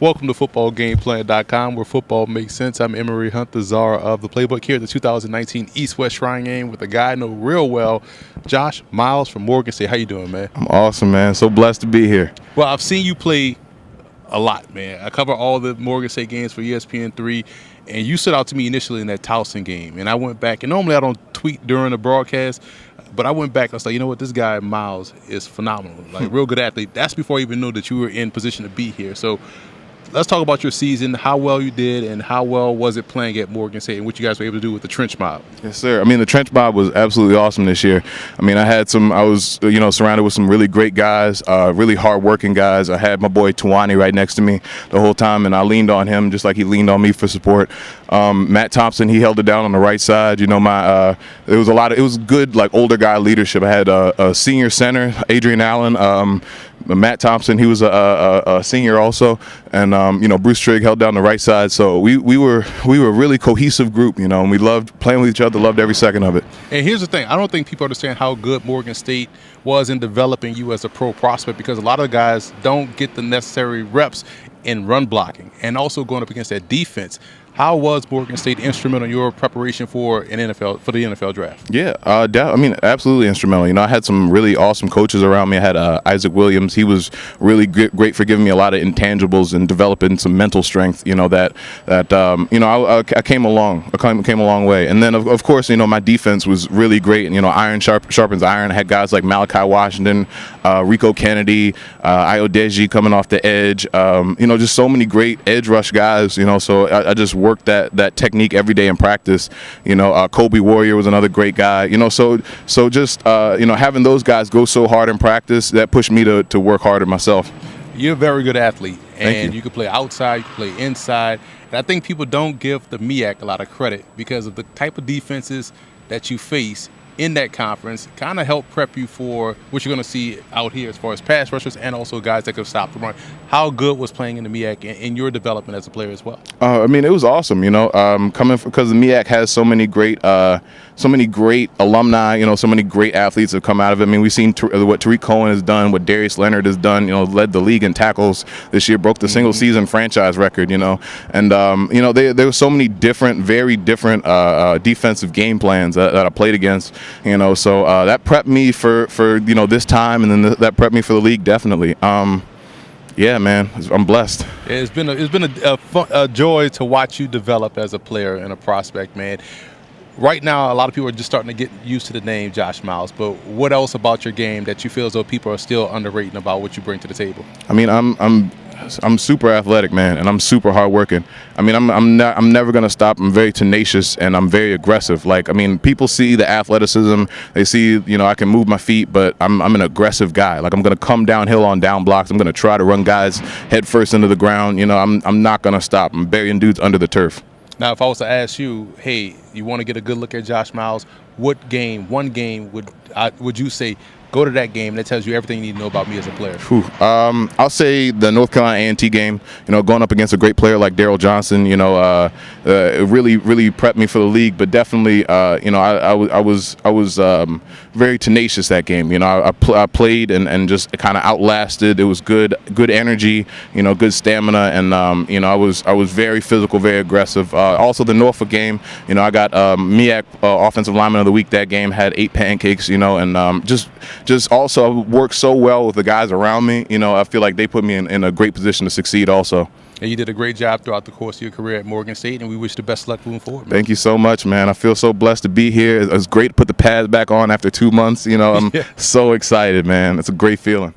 Welcome to footballgameplan.com, where football makes sense. I'm Emery Hunt, the czar of the playbook, here at the 2019 East-West Shrine Game with a guy I know real well, Josh Miles from Morgan State. How you doing, man? I'm awesome, man. So blessed to be here. Well, I've seen you play a lot, man. I cover all the Morgan State games for ESPN3, and you stood out to me initially in that Towson game. And I went back, and normally I don't tweet during the broadcast, but I went back and I was like, you know what, this guy, Miles, is phenomenal. Like, real good athlete. That's before I even knew that you were in position to be here. So let's talk about your season, how well you did, and how well was it playing at Morgan State, and what you guys were able to do with the Trench Mob. Yes, sir. I mean, the Trench Mob was absolutely awesome this year. I mean, I was surrounded with some really great guys, really hard-working guys. I had my boy Tuwani right next to me the whole time, and I leaned on him just like he leaned on me for support. Matt Thompson, he held it down on the right side. You know, it was good, like, older guy leadership. I had a senior center, Adrian Allen. Matt Thompson, he was a senior also, and Bruce Trigg held down the right side. So we were a really cohesive group, and we loved playing with each other, loved every second of it. And here's the thing: I don't think people understand how good Morgan State was in developing you as a pro prospect, because a lot of guys don't get the necessary reps in run blocking and also going up against that defense. How was Morgan State instrumental in your preparation for the NFL draft? Yeah, I mean, absolutely instrumental. I had some really awesome coaches around me. I had Isaac Williams. He was really great for giving me a lot of intangibles and developing some mental strength. I came a long way. And then of course, my defense was really great. And iron sharpens iron. I had guys like Malachi Washington, Rico Kennedy, Iodeji coming off the edge. Just so many great edge rush guys. So I just worked that technique every day in practice. Kobe Warrior was another great guy. So just having those guys go so hard in practice, that pushed me to work harder myself. You're a very good athlete, and you can play outside, you can play inside. And I think people don't give the MEAC a lot of credit because of the type of defenses that you face in that conference. Kind of help prep you for what you're going to see out here as far as pass rushers and also guys that can stop the run. How good was playing in the MEAC in your development as a player as well? I mean, it was awesome. Because the MEAC has so many great alumni. So many great athletes have come out of it. I mean, we've seen what Tariq Cohen has done, what Darius Leonard has done. Led the league in tackles this year, broke the single-season franchise record. And there were so many very different defensive game plans that I played against. So that prepped me for this time, and then that prepped me for the league definitely. Yeah, man, I'm blessed. It's been a joy to watch you develop as a player and a prospect, man. Right now, a lot of people are just starting to get used to the name Josh Miles, but what else about your game that you feel as though people are still underrating about what you bring to the table? I mean, I'm super athletic, man, and I'm super hardworking. I mean, I'm never gonna stop. I'm very tenacious and I'm very aggressive. People see the athleticism. They see, I can move my feet, but I'm an aggressive guy. Like, I'm gonna come downhill on down blocks. I'm gonna try to run guys head first into the ground. I'm not gonna stop. I'm burying dudes under the turf. Now, if I was to ask you, hey, you want to get a good look at Josh Miles, one game would you say, go to that game that tells you everything you need to know about me as a player? I'll say the North Carolina A&T game. Going up against a great player like Daryl Johnson. It really prepped me for the league. But definitely, I was very tenacious that game. I played and just kind of outlasted. It was good energy. Good stamina, and I was very physical, very aggressive. Also the Norfolk game. I got MEAC Offensive Lineman of the Week that game. Had 8 pancakes. And just also worked so well with the guys around me. I feel like they put me in a great position to succeed also. And you did a great job throughout the course of your career at Morgan State, and we wish the best luck moving forward, man. Thank you so much, man. I feel so blessed to be here. It was great to put the pads back on after 2 months. I'm so excited, man. It's a great feeling.